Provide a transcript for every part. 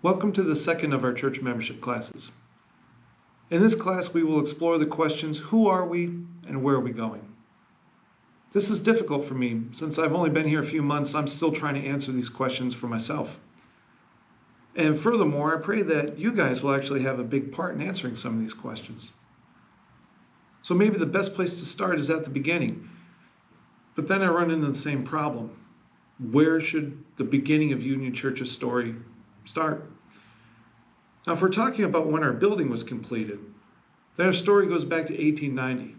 Welcome to the second of our church membership classes. In this class, we will explore the questions, who are we and where are we going? This is difficult for me. Since I've only been here a few months, I'm still trying to answer these questions for myself. And furthermore, I pray that you guys will actually have a big part in answering some of these questions. So maybe the best place to start is at the beginning. But then I run into the same problem. Where should the beginning of Union Church's story start? Now, if we're talking about when our building was completed, then our story goes back to 1890.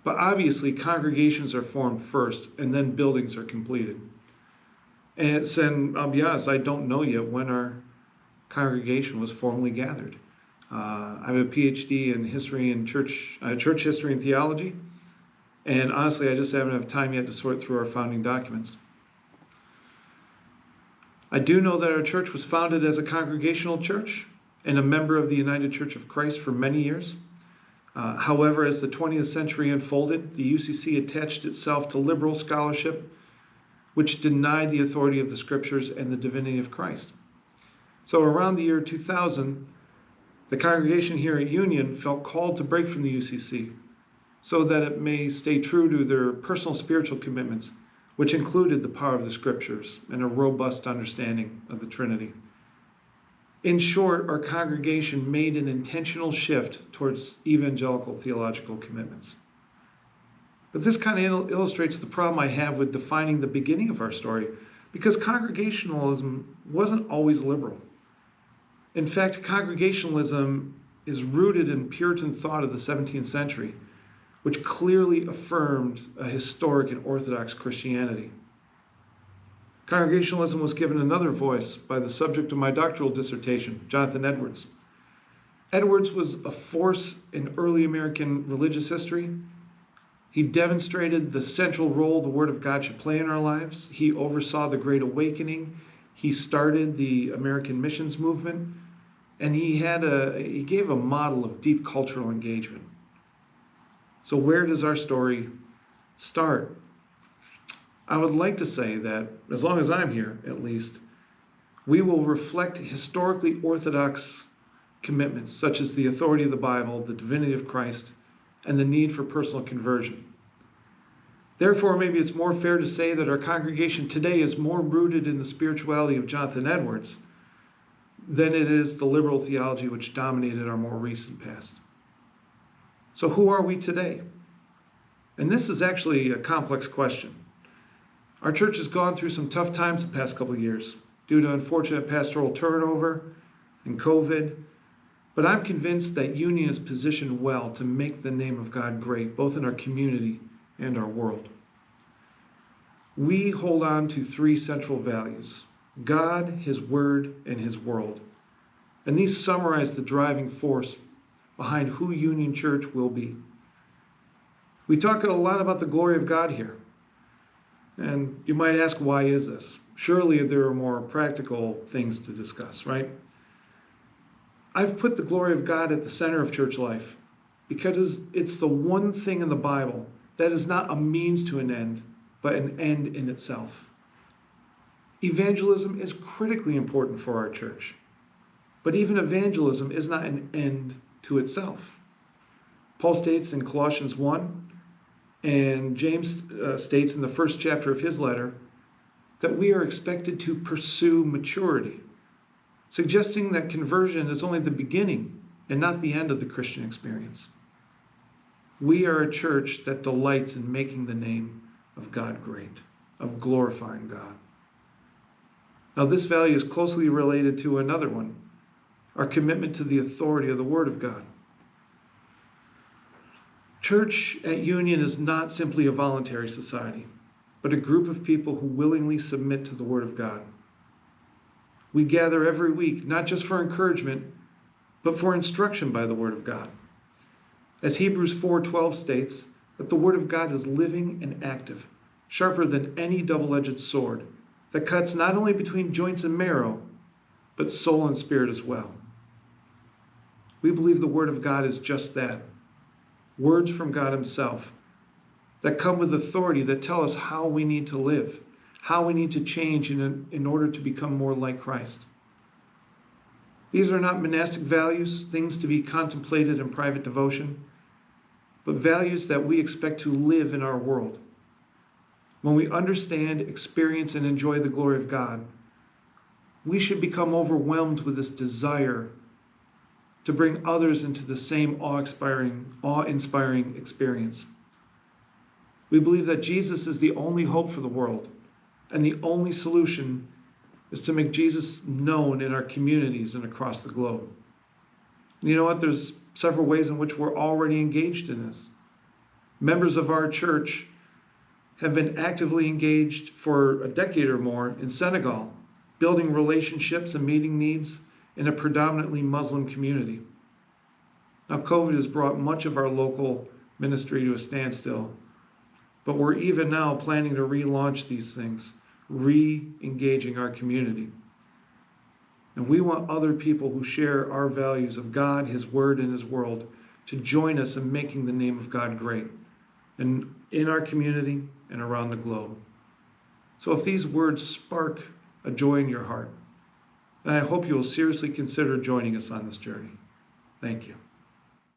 But obviously, congregations are formed first, and then buildings are completed. And I'll be honest, I don't know yet when our congregation was formally gathered. I have a PhD in history and church history and theology, and honestly, I just haven't had time yet to sort through our founding documents. I do know that our church was founded as a congregational church and a member of the United Church of Christ for many years. However, as the 20th century unfolded, the UCC attached itself to liberal scholarship, which denied the authority of the scriptures and the divinity of Christ. So around the year 2000, the congregation here at Union felt called to break from the UCC so that it may stay true to their personal spiritual commitments, which included the power of the scriptures and a robust understanding of the Trinity. In short, our congregation made an intentional shift towards evangelical theological commitments. But this kind of illustrates the problem I have with defining the beginning of our story, because congregationalism wasn't always liberal. In fact, congregationalism is rooted in Puritan thought of the 17th century, which clearly affirmed a historic and orthodox Christianity. Congregationalism was given another voice by the subject of my doctoral dissertation, Jonathan Edwards. Edwards was a force in early American religious history. He demonstrated the central role the Word of God should play in our lives. He oversaw the Great Awakening. He started the American missions movement, and he gave a model of deep cultural engagement. So where does our story start? I would like to say that, as long as I'm here at least, we will reflect historically orthodox commitments such as the authority of the Bible, the divinity of Christ, and the need for personal conversion. Therefore, maybe it's more fair to say that our congregation today is more rooted in the spirituality of Jonathan Edwards than it is the liberal theology which dominated our more recent past. So who are we today? And this is actually a complex question. Our church has gone through some tough times the past couple of years due to unfortunate pastoral turnover and COVID, but I'm convinced that Union is positioned well to make the name of God great, both in our community and our world. We hold on to three central values: God, His Word, and His world. And these summarize the driving force behind who Union Church will be. We talk a lot about the glory of God here. And you might ask, why is this? Surely there are more practical things to discuss, right? I've put the glory of God at the center of church life because it's the one thing in the Bible that is not a means to an end, but an end in itself. Evangelism is critically important for our church, but even evangelism is not an end to itself. Paul states in Colossians 1, and James states in the first chapter of his letter, that we are expected to pursue maturity, suggesting that conversion is only the beginning and not the end of the Christian experience. We are a church that delights in making the name of God great, of glorifying God. Now, this value is closely related to another one, our commitment to the authority of the Word of God. Church at Union is not simply a voluntary society, but a group of people who willingly submit to the Word of God. We gather every week, not just for encouragement, but for instruction by the Word of God. As Hebrews 4:12 states, that the Word of God is living and active, sharper than any double-edged sword, that cuts not only between joints and marrow, but soul and spirit as well. We believe the Word of God is just that. Words from God Himself that come with authority, that tell us how we need to live, how we need to change in order to become more like Christ. These are not monastic values, things to be contemplated in private devotion, but values that we expect to live in our world. When we understand, experience, and enjoy the glory of God, we should become overwhelmed with this desire to bring others into the same awe-inspiring experience. We believe that Jesus is the only hope for the world, and the only solution is to make Jesus known in our communities and across the globe. And you know what? There's several ways in which we're already engaged in this. Members of our church have been actively engaged for a decade or more in Senegal, building relationships and meeting needs in a predominantly Muslim community. Now, COVID has brought much of our local ministry to a standstill, but we're even now planning to relaunch these things, re-engaging our community. And we want other people who share our values of God, His Word, and His world to join us in making the name of God great, and in our community and around the globe. So if these words spark a joy in your heart, then I hope you will seriously consider joining us on this journey. Thank you.